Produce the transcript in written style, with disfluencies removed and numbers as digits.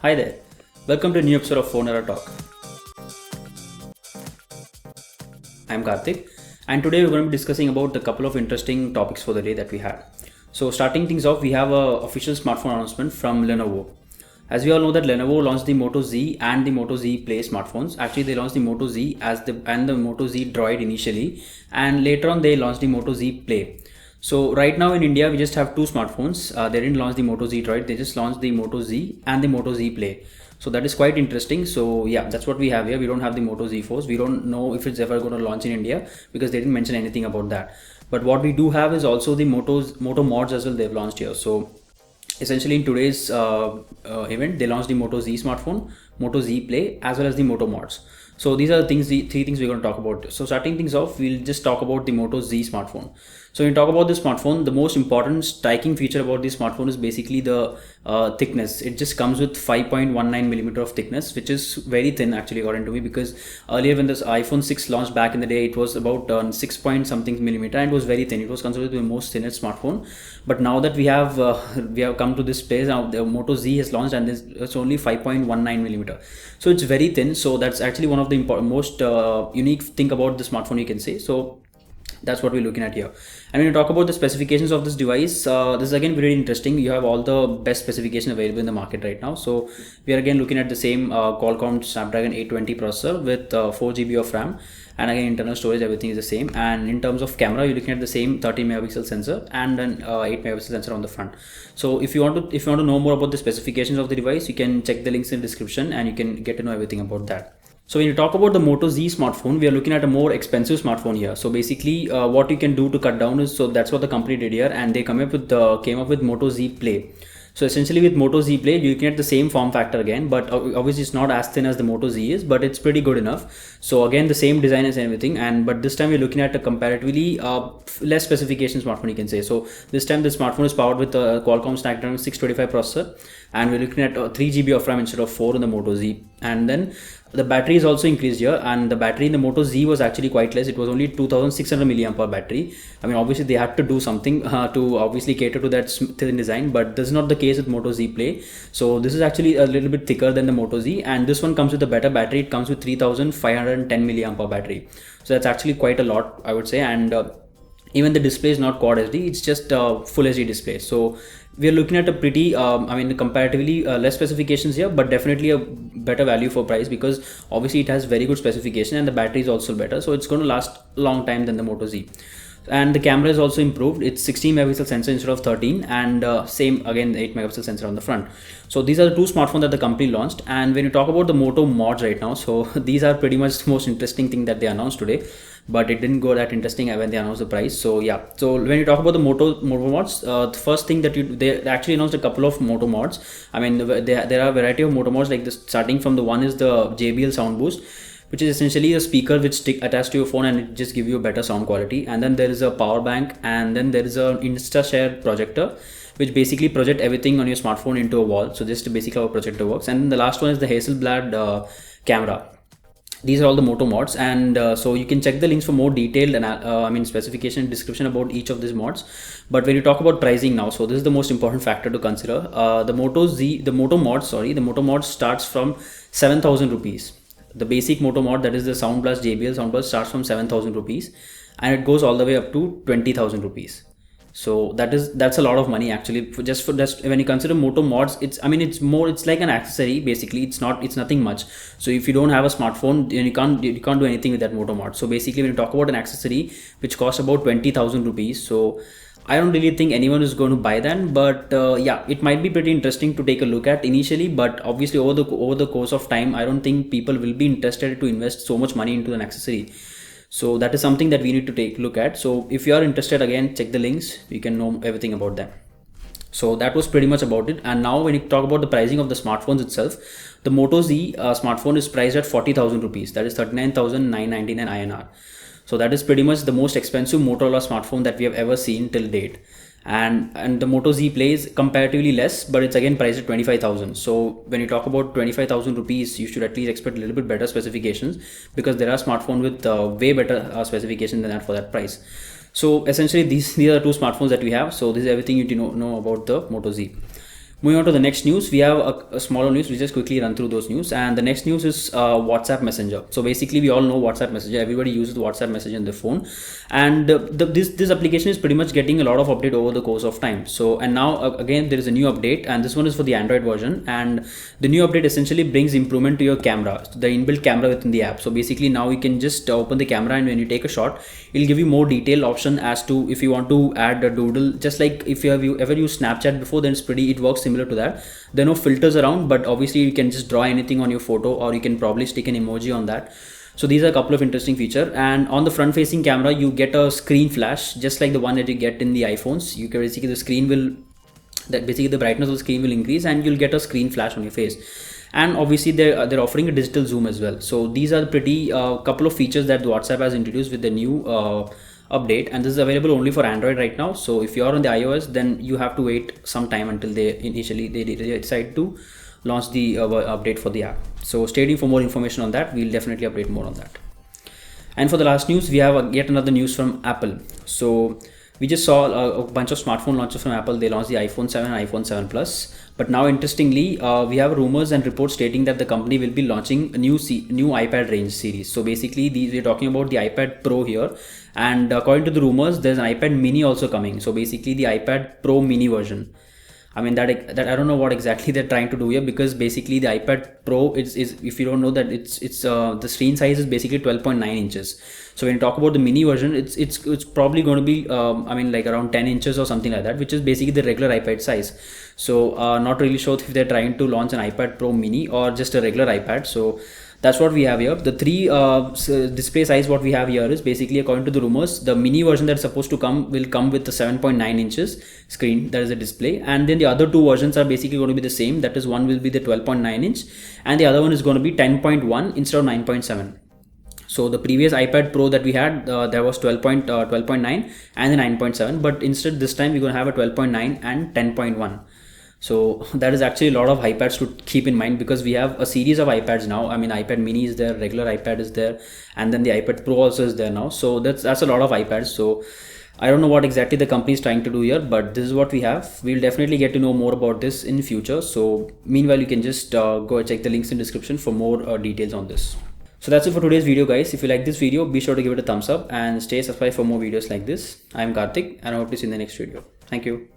Hi there, welcome to a new episode of Phone Era Talk. I'm Karthik, and today we're going to be discussing about a couple of interesting topics for the day that we had. So, starting things off, we have a official smartphone announcement from Lenovo. As we all know that Lenovo launched the Moto Z and the Moto Z Play smartphones. Actually, they launched the Moto Z and the Moto Z Droid initially, and later on they launched the Moto Z Play. So right now in India, we just have two smartphones. They didn't launch the Moto Z Droid. They just launched the Moto Z and the Moto Z Play. So that is quite interesting. So yeah, that's what we have here. We don't have the Moto Z Force. We don't know if it's ever going to launch in India because they didn't mention anything about that. But what we do have is also the Moto mods as well. They've launched here. So essentially in today's event, they launched the Moto Z smartphone, Moto Z Play, as well as the Moto mods. So these are the three things we're going to talk about. So starting things off, we'll just talk about the Moto Z smartphone. So when you talk about this smartphone, the most important striking feature about this smartphone is basically the thickness. It just comes with 5.19 millimeter of thickness, which is very thin actually according to me, because earlier when this iPhone 6 launched back in the day, it was about 6 point something millimeter and it was very thin. It was considered the most thinnest smartphone. But now that we have come to this place now, the Moto Z has launched and it's only 5.19 millimeter. So it's very thin. So that's actually one of the most unique thing about the smartphone, you can say. So that's what we're looking at here. And when you talk about the specifications of this device, this is again very interesting. You have all the best specification available in the market right now. So we are again looking at the same Qualcomm Snapdragon 820 processor with 4 GB of RAM, and again internal storage, everything is the same. And in terms of camera, you're looking at the same 13 megapixel sensor and an 8 megapixel sensor on the front. So if you want to know more about the specifications of the device, you can check the links in the description and you can get to know everything about that. So when you talk about the Moto Z smartphone, we are looking at a more expensive smartphone here. So basically what you can do to cut down is, so that's what the company did here, and they came up with Moto Z Play. So essentially with Moto Z Play, you can get the same form factor again, but obviously it's not as thin as the Moto Z is, but it's pretty good enough. So again, the same design as everything, but this time we're looking at a comparatively less specification smartphone, you can say. So this time the smartphone is powered with a Qualcomm Snapdragon 625 processor, and we're looking at 3 GB of RAM instead of 4 in the Moto Z. And then the battery is also increased here, and the battery in the Moto Z was actually quite less. It was only 2600 milliamp hour battery. I mean, obviously they had to do something to obviously cater to that thin design, but this is not the case with Moto Z Play. So this is actually a little bit thicker than the Moto Z, and this one comes with a better battery. It comes with 3510 milliamp hour battery. So that's actually quite a lot, I would say. And even the display is not quad HD, it's just full HD display. So we are looking at a pretty comparatively less specifications here, but definitely a better value for price, because obviously it has very good specification and the battery is also better, so it's going to last a long time than the Moto Z. And the camera is also improved. It's 16 megapixel sensor instead of 13, and same again 8 megapixel sensor on the front. So these are the two smartphones that the company launched. And when you talk about the Moto mods right now, so these are pretty much the most interesting thing that they announced today, but it didn't go that interesting when they announced the price. So yeah, so when you talk about the Moto mods, the first thing that they actually announced a couple of Moto mods. I mean, there are a variety of Moto mods, like this, starting from the one is the JBL Sound Boost, which is essentially a speaker which attached to your phone and it just give you a better sound quality. And then there is a power bank, and then there is a InstaShare projector, which basically project everything on your smartphone into a wall. So just basically how a projector works. And then the last one is the Hasselblad camera. These are all the Moto mods, and so you can check the links for more detailed and specification and description about each of these mods. But when you talk about pricing now, so this is the most important factor to consider. The Moto mod starts from 7,000 rupees. The basic Moto mod, that is the Sound Blast JBL Sound Blast, starts from 7,000 rupees, and it goes all the way up to 20,000 rupees. So that's a lot of money actually. Just when you consider Moto mods, it's like an accessory basically. It's nothing much. So if you don't have a smartphone, then you can't do anything with that Moto mod. So basically when you talk about an accessory which costs about 20,000 rupees, so I don't really think anyone is going to buy that, but yeah, it might be pretty interesting to take a look at initially, but obviously over the course of time, I don't think people will be interested to invest so much money into an accessory. So that is something that we need to take a look at. So if you are interested, again, check the links, you can know everything about them. So that was pretty much about it. And now when you talk about the pricing of the smartphones itself, the Moto Z smartphone is priced at 40,000 rupees, that is 39,999 INR. So that is pretty much the most expensive Motorola smartphone that we have ever seen till date. And the Moto Z Play is comparatively less, but it's again priced at 25,000. So when you talk about 25,000 rupees, you should at least expect a little bit better specifications, because there are smartphones with way better specifications than that for that price. So essentially these are two smartphones that we have. So this is everything you need to know about the Moto Z. Moving on to the next news, we have a smaller news. We just quickly run through those news. And the next news is WhatsApp Messenger. So basically, we all know WhatsApp Messenger. Everybody uses WhatsApp Messenger in their phone, and this application is pretty much getting a lot of update over the course of time. So and now again there is a new update, and this one is for the Android version. And the new update essentially brings improvement to your camera, the inbuilt camera within the app. So basically, now you can just open the camera, and when you take a shot, it'll give you more detailed option as to if you want to add a doodle. Just like if you have ever used Snapchat before, then it works similar to that. There are no filters around, but obviously you can just draw anything on your photo, or you can probably stick an emoji on that. So these are a couple of interesting features. And on the front facing camera, you get a screen flash just like the one that you get in the iPhones. You can basically the brightness of the screen will increase, and you'll get a screen flash on your face. And obviously they're offering a digital zoom as well. So these are pretty couple of features that WhatsApp has introduced with the new update, and this is available only for Android right now. So if you're on the iOS, then you have to wait some time until they decide to launch the update for the app. So stay tuned for more information on that. We'll definitely update more on that. And for the last news, we have yet another news from Apple. So we just saw a bunch of smartphone launches from Apple. They launched the iPhone 7 and iPhone 7 Plus. But now, interestingly, we have rumors and reports stating that the company will be launching a new iPad range series. So basically, we're talking about the iPad Pro here. And according to the rumors, there's an iPad Mini also coming. So basically, the iPad Pro Mini version. I mean that I don't know what exactly they're trying to do here, because basically the iPad Pro is if you don't know that it's the screen size is basically 12.9 inches. So when you talk about the mini version, it's probably going to be I mean like around 10 inches or something like that, which is basically the regular iPad size. So not really sure if they're trying to launch an iPad Pro Mini or just a regular iPad. So that's what we have here. The three display size what we have here is basically, according to the rumors, the mini version that's supposed to come will come with the 7.9 inches screen, that is a display, and then the other two versions are basically going to be the same. That is, one will be the 12.9 inch and the other one is going to be 10.1 instead of 9.7. So the previous iPad Pro that we had, there was 12.9 and the 9.7, but instead this time we're going to have a 12.9 and 10.1. So that is actually a lot of iPads to keep in mind, because we have a series of iPads now. I mean, iPad Mini is there, regular iPad is there, and then the iPad Pro also is there now. So that's a lot of iPads. So I don't know what exactly the company is trying to do here, but this is what we have. We'll definitely get to know more about this in the future. So meanwhile, you can just go check the links in the description for more details on this. So that's it for today's video, guys. If you like this video, be sure to give it a thumbs up and stay subscribed for more videos like this. I'm Karthik, and I hope to see you in the next video. Thank you.